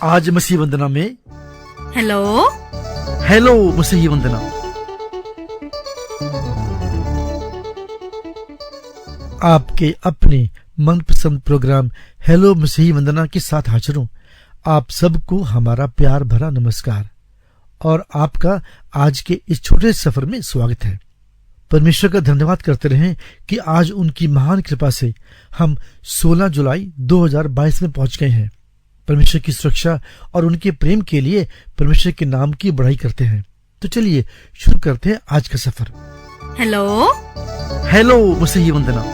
आज मसीह वंदना में hello hello मसीह वंदना। आपके अपने मनपसंद प्रोग्राम हेलो मसीह वंदना के साथ हाजिर हूं। आप सबको हमारा प्यार भरा नमस्कार और आपका आज के इस छोटे सफर में स्वागत है। परमेश्वर का धन्यवाद करते रहें कि आज उनकी महान कृपा से हम 16 जुलाई 2022 में पहुंच गए हैं। परमेश्वर की सुरक्षा और उनके प्रेम के लिए परमेश्वर के नाम की बड़ाई करते हैं। तो चलिए शुरू करते हैं आज का सफर। हेलो हेलो मसीह वंदना।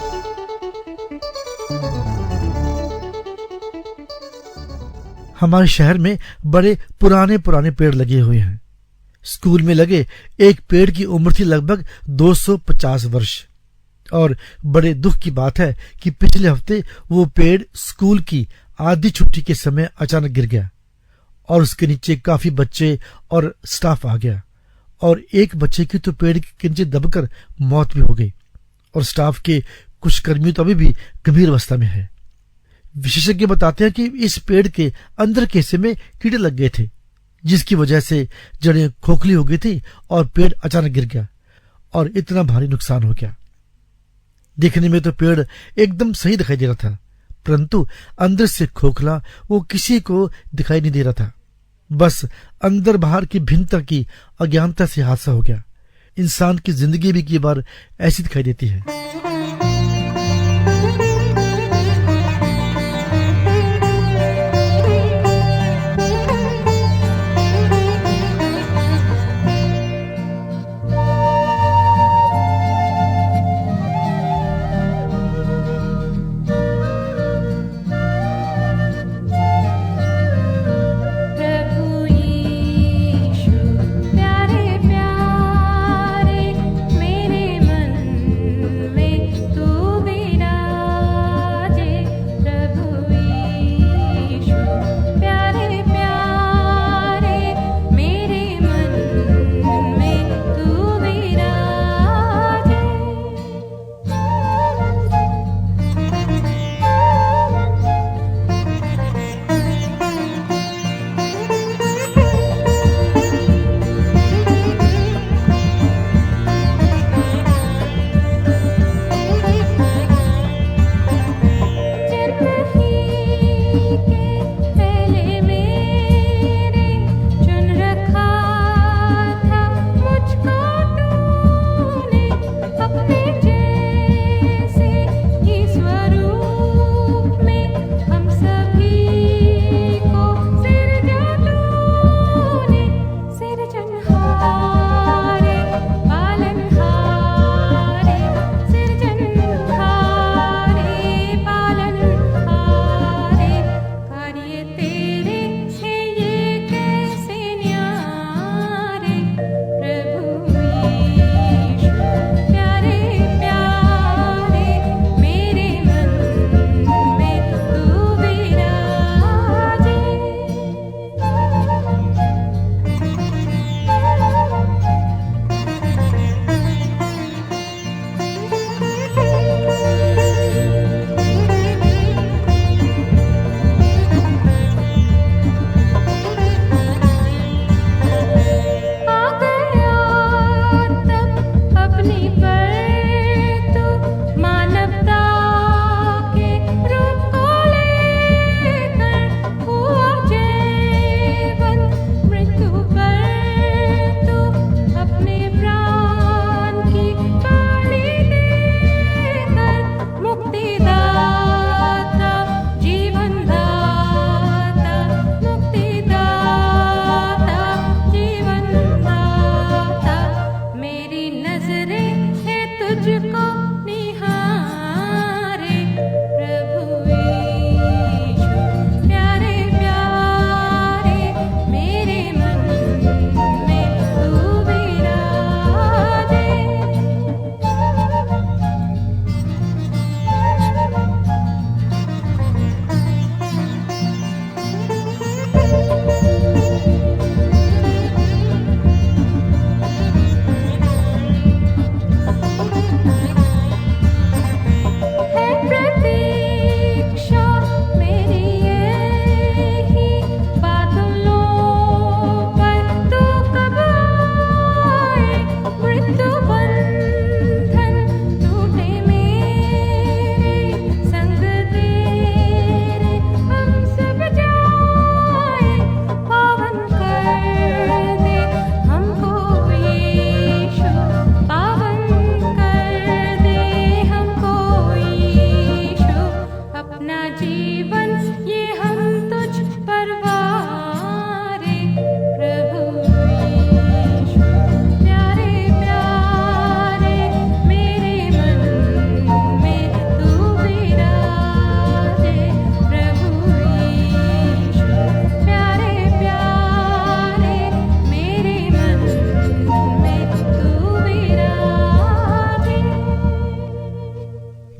हमारे शहर में बड़े पुराने पुराने पेड़ लगे हुए हैं। स्कूल में लगे एक पेड़ की उम्र थी लगभग 250 वर्ष। और बड़े दुख की बात है कि पिछले हफ्ते वो पेड़ स्कूल की आधी छुट्टी के समय अचानक गिर गया और उसके नीचे काफी बच्चे और स्टाफ आ गया और एक बच्चे की तो पेड़ के नीचे दबकर मौत भी हो गई और स्टाफ के कुछ कर्मी तो अभी भी गंभीर अवस्था में है। विशेषज्ञ बताते हैं कि इस पेड़ के अंदर के हिस्से में कीड़े लग गए थे, जिसकी वजह से जड़ें खोखली हो गई थी और पेड़ अचानक गिर गया और इतना भारी नुकसान हो गया। देखने में तो पेड़ एकदम सही दिखाई दे रहा था, परंतु अंदर से खोखला वो किसी को दिखाई नहीं दे रहा था। बस अंदर बाहर की भिन्नता की अज्ञानता से हादसा हो गया। इंसान की जिंदगी भी कई बार ऐसी दिखाई देती है।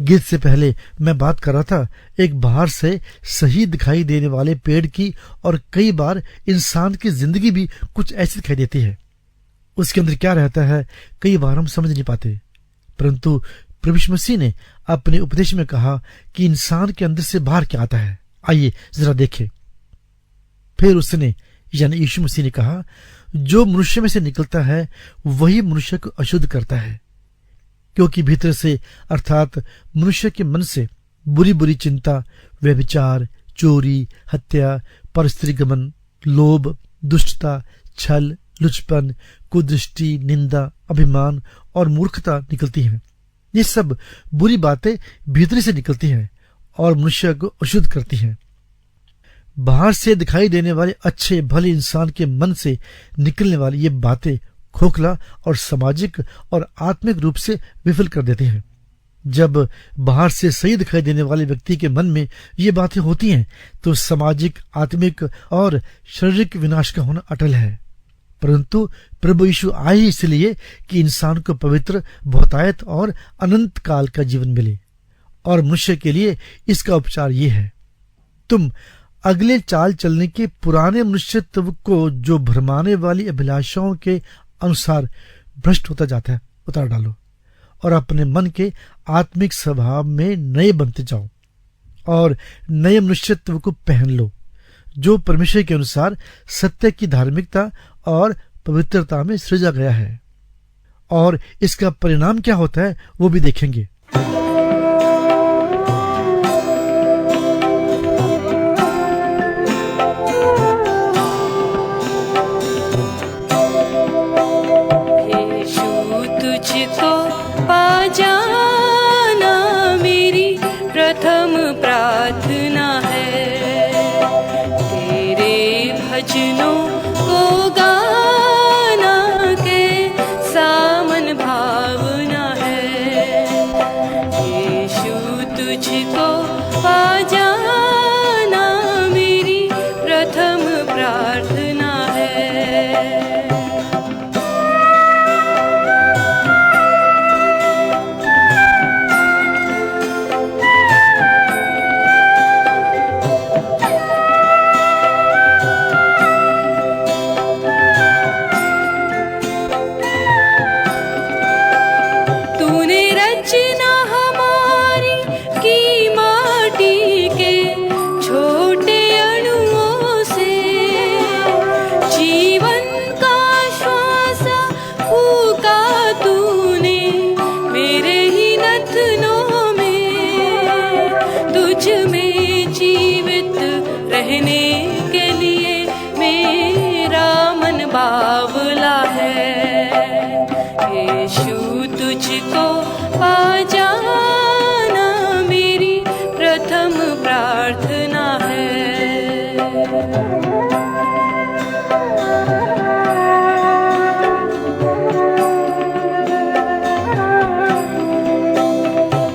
गीत से पहले मैं बात कर रहा था एक बाहर से सही दिखाई देने वाले पेड़ की, और कई बार इंसान की जिंदगी भी कुछ ऐसी दिखाई देती है। उसके अंदर क्या रहता है कई बार हम समझ नहीं पाते, परंतु प्रभु यीशु मसीह ने अपने उपदेश में कहा कि इंसान के अंदर से बाहर क्या आता है। आइए जरा देखें। फिर उसने यानी यीशु मसीह ने कहा, जो मनुष्य में से निकलता है वही मनुष्य को अशुद्ध करता है, क्योंकि भीतर से अर्थात मनुष्य के मन से बुरी बुरी चिंता, व्यभिचार, चोरी, हत्या, परस्त्रीगमन, लोभ, दुष्टता, छल, लुचपन, कुदृष्टि, निंदा, अभिमान और मूर्खता निकलती हैं। ये सब बुरी बातें भीतर से निकलती हैं और मनुष्य को अशुद्ध करती हैं। बाहर से दिखाई देने वाले अच्छे भले इंसान के मन से निकलने वाली ये बातें खोखला और सामाजिक और आत्मिक रूप से विफल कर देती हैं। जब बाहर से सही दिखाई देने वाले व्यक्ति के मन में ये बातें होती हैं तो सामाजिक, आत्मिक और शारीरिक विनाश का होना अटल है। परंतु प्रभु यीशु आए इसलिए कि इंसान को पवित्र, बहुतायत और अनंत काल का जीवन मिले, और मनुष्य के लिए इसका उपचार ये है, तुम अगले चाल चलने के पुराने मनुष्यत्व को जो भरमाने वाली अभिलाषाओं के अनुसार भ्रष्ट होता जाता है उतार डालो, और अपने मन के आत्मिक स्वभाव में नए बनते जाओ और नए मनुष्यत्व को पहन लो, जो परमेश्वर के अनुसार सत्य की धार्मिकता और पवित्रता में सृजा गया है। और इसका परिणाम क्या होता है वो भी देखेंगे। तुझको पा जाना मेरी प्रथम प्रार्थना है, तेरे भजनों को गाना कैसा मन भावना है। यीशु तुझको पा जाना मेरी प्रथम प्रार्थना है। बावला है, यीशु तुझको पा जाना मेरी प्रथम प्रार्थना है।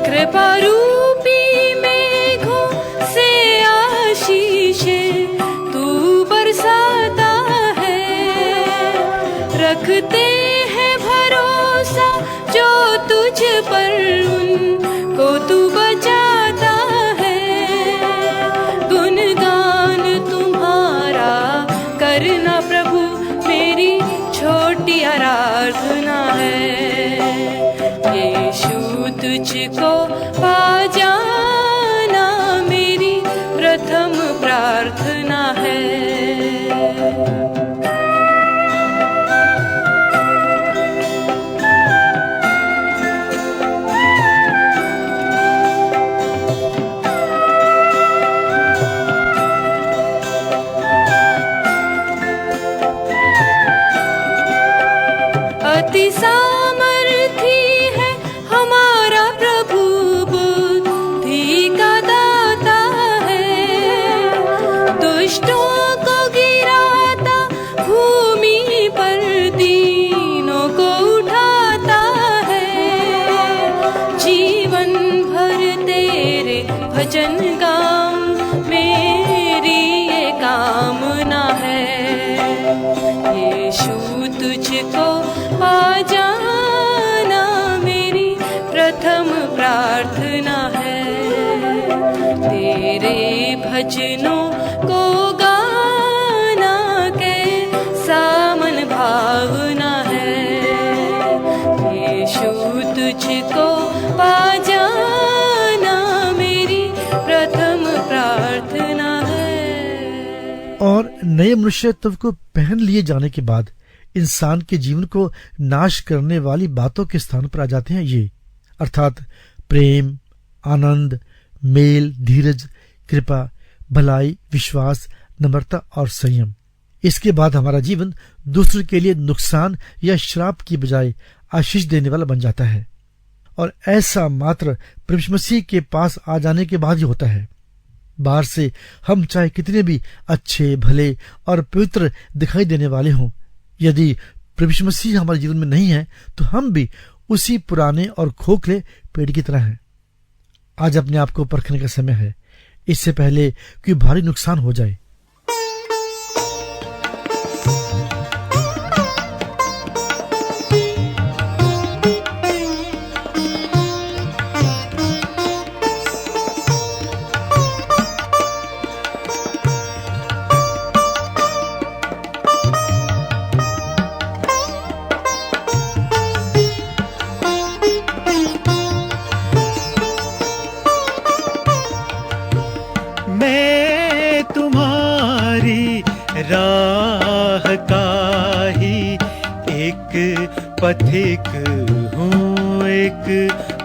कृपा रूपी मेघों से आशीषें तू बरसाता रखते हैं भरोसा जो तुझ पर, उनको तू बचाता है। गुणगान तुम्हारा करना प्रभु मेरी छोटी आराधना है। यीशु तुझको पा जाना मेरी प्रथम प्रार्थना है। अति सामर्थी है हमारा प्रभु, बुद्धि का दाता है। दुष्टों को गिराता भूमि पर, दीनों को उठाता है। जीवन भर तेरे भजन गाऊं मेरी ये कामना है। यीशु तुझको पा जाना मेरी प्रथम प्रार्थना वचनों को गाना कैसा मन भावना है। यीशु तुझको पा जाना मेरी प्रथम प्रार्थना है। और नए मनुष्यत्व को पहन लिए जाने के बाद इंसान के जीवन को नाश करने वाली बातों के स्थान पर आ जाते हैं ये, अर्थात प्रेम, आनंद, मेल, धीरज, कृपा, भलाई, विश्वास, नम्रता और संयम। इसके बाद हमारा जीवन दूसरे के लिए नुकसान या श्राप की बजाय आशीष देने वाला बन जाता है। और ऐसा मात्र प्रभु मसीह के पास आ जाने के बाद ही होता है। बाहर से हम चाहे कितने भी अच्छे, भले और पवित्र दिखाई देने वाले हों, यदि प्रभु मसीह हमारे जीवन में नहीं है तो हम भी उसी पुराने और खोखले पेड़ की तरह हैं। आज अपने आप को परखने का समय है, इससे पहले कि भारी नुकसान हो जाए। राह का ही एक पथिक हूँ, एक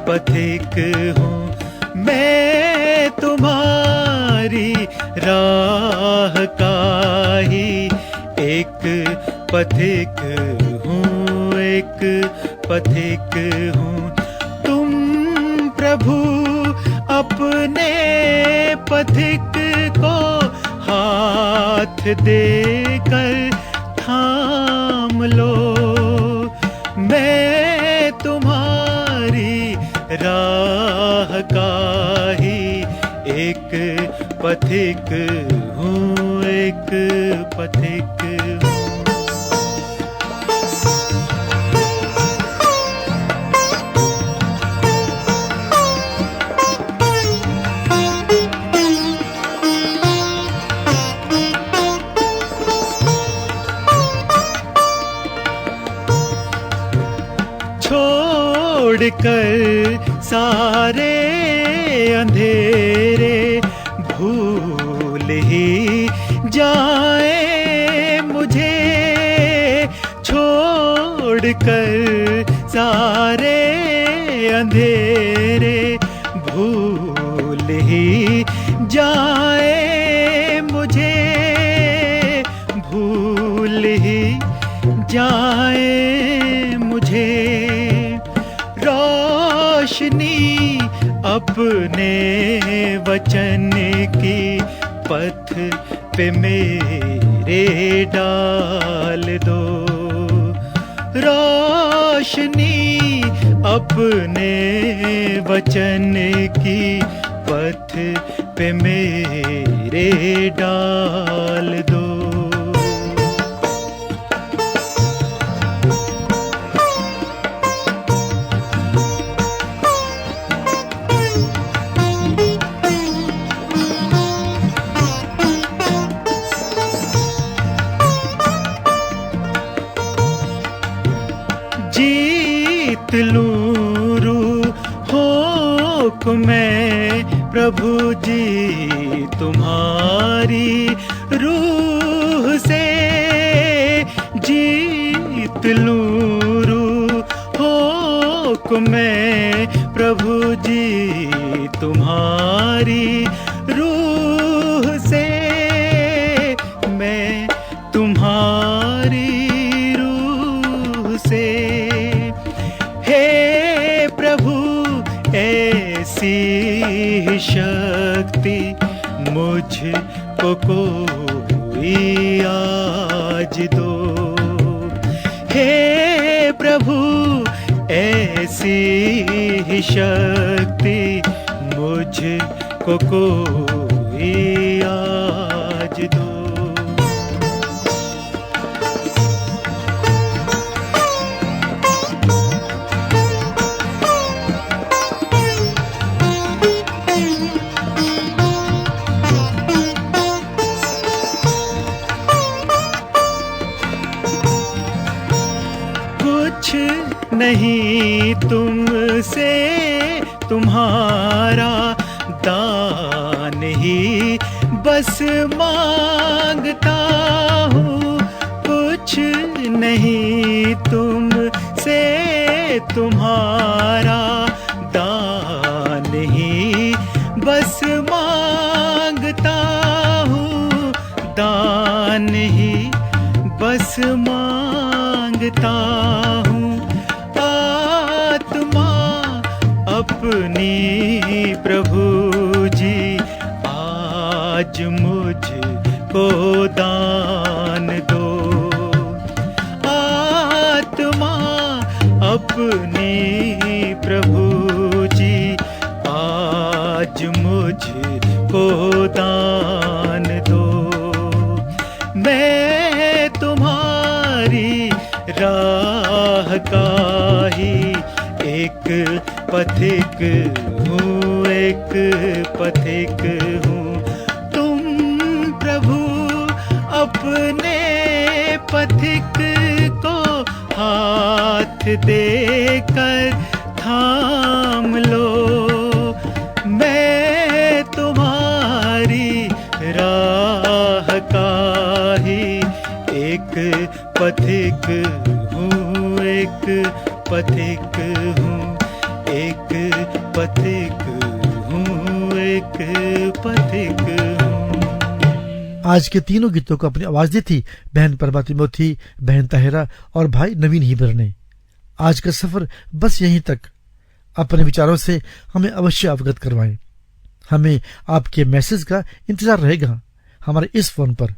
पथिक हूँ। मैं तुम्हारी राह का ही एक पथिक हूँ, एक पथिक हूँ। तुम प्रभु अपने पथिक को हाथ देकर थाम लो। मैं तुम्हारी राह का ही एक पथिक हूँ, एक पथिक हूँ। छोड़कर सारे अंधेरे भूल ही जाए मुझे, छोड़कर सारे अंधेरे भूल ही जाए मुझे, भूल ही जाए मुझे। रोशनी अपने वचन की पथ पे मेरे डाल दो। रोशनी अपने वचन की पथ पे मेरे डाल दो। जीत लूं रूहों को मैं प्रभु जी तुम्हारी रूह से, जीत लूं रूहों को मैं प्रभु जी तुम्हारी रूह से। मैं तुम्हारी रूह से। हे प्रभु ऐसी ही शक्ति मुझको कोई आज दो। हे प्रभु ऐसी ही शक्ति मुझको कोई आज दो। तुम्हारा दान ही बस मांगता हूँ, कुछ नहीं तुमसे, तुम्हारा दान ही बस मांगता हूँ, दान ही बस मांगता हूँ। आत्मा अपनी प्रभु जी आज मुझको दान दो, आत्मा अपनी प्रभु जी आज मुझको दान दो। मैं तुम्हारी राह का ही एक पथिक हूँ, एक पथिक हूँ। तुम प्रभु अपने पथिक को हाथ देकर थाम लो, मैं तुम्हारी राह का ही एक पथिक हूँ, एक पथिक हूँ, एक पथिक हूँ, एक पथिक हूँ। आज के तीनों गीतों को अपनी आवाज दी थी बहन परमा तिमोथी, बहन ताहिरा और भाई नवीन हीबर ने। आज का सफर बस यहीं तक। अपने विचारों से हमें अवश्य अवगत करवाएं। हमें आपके मैसेज का इंतजार रहेगा हमारे इस फोन पर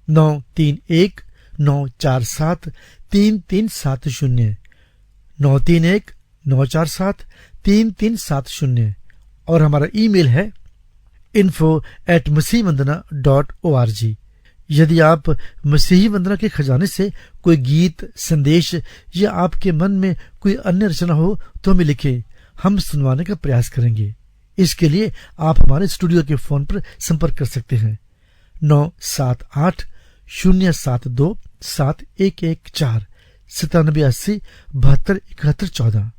931-947-3370, 931-947-3370 और हमारा ईमेल है info@masihvandana.org। यदि आप मसीही वंदना के खजाने से कोई गीत, संदेश या आपके मन में कोई अन्य रचना हो तो हमें लिखें, हम सुनवाने का प्रयास करेंगे। इसके लिए आप हमारे स्टूडियो के फोन पर संपर्क कर सकते हैं 978-072-7114 9780-727114।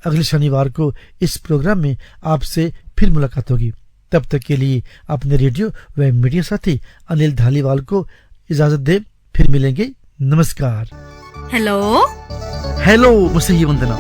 अगले शनिवार को इस प्रोग्राम में आपसे फिर मुलाकात होगी। तब तक के लिए अपने रेडियो व मीडिया साथी अनिल धालीवाल को इजाजत दें। फिर मिलेंगे। नमस्कार। हेलो हेलो मसीही वंदना।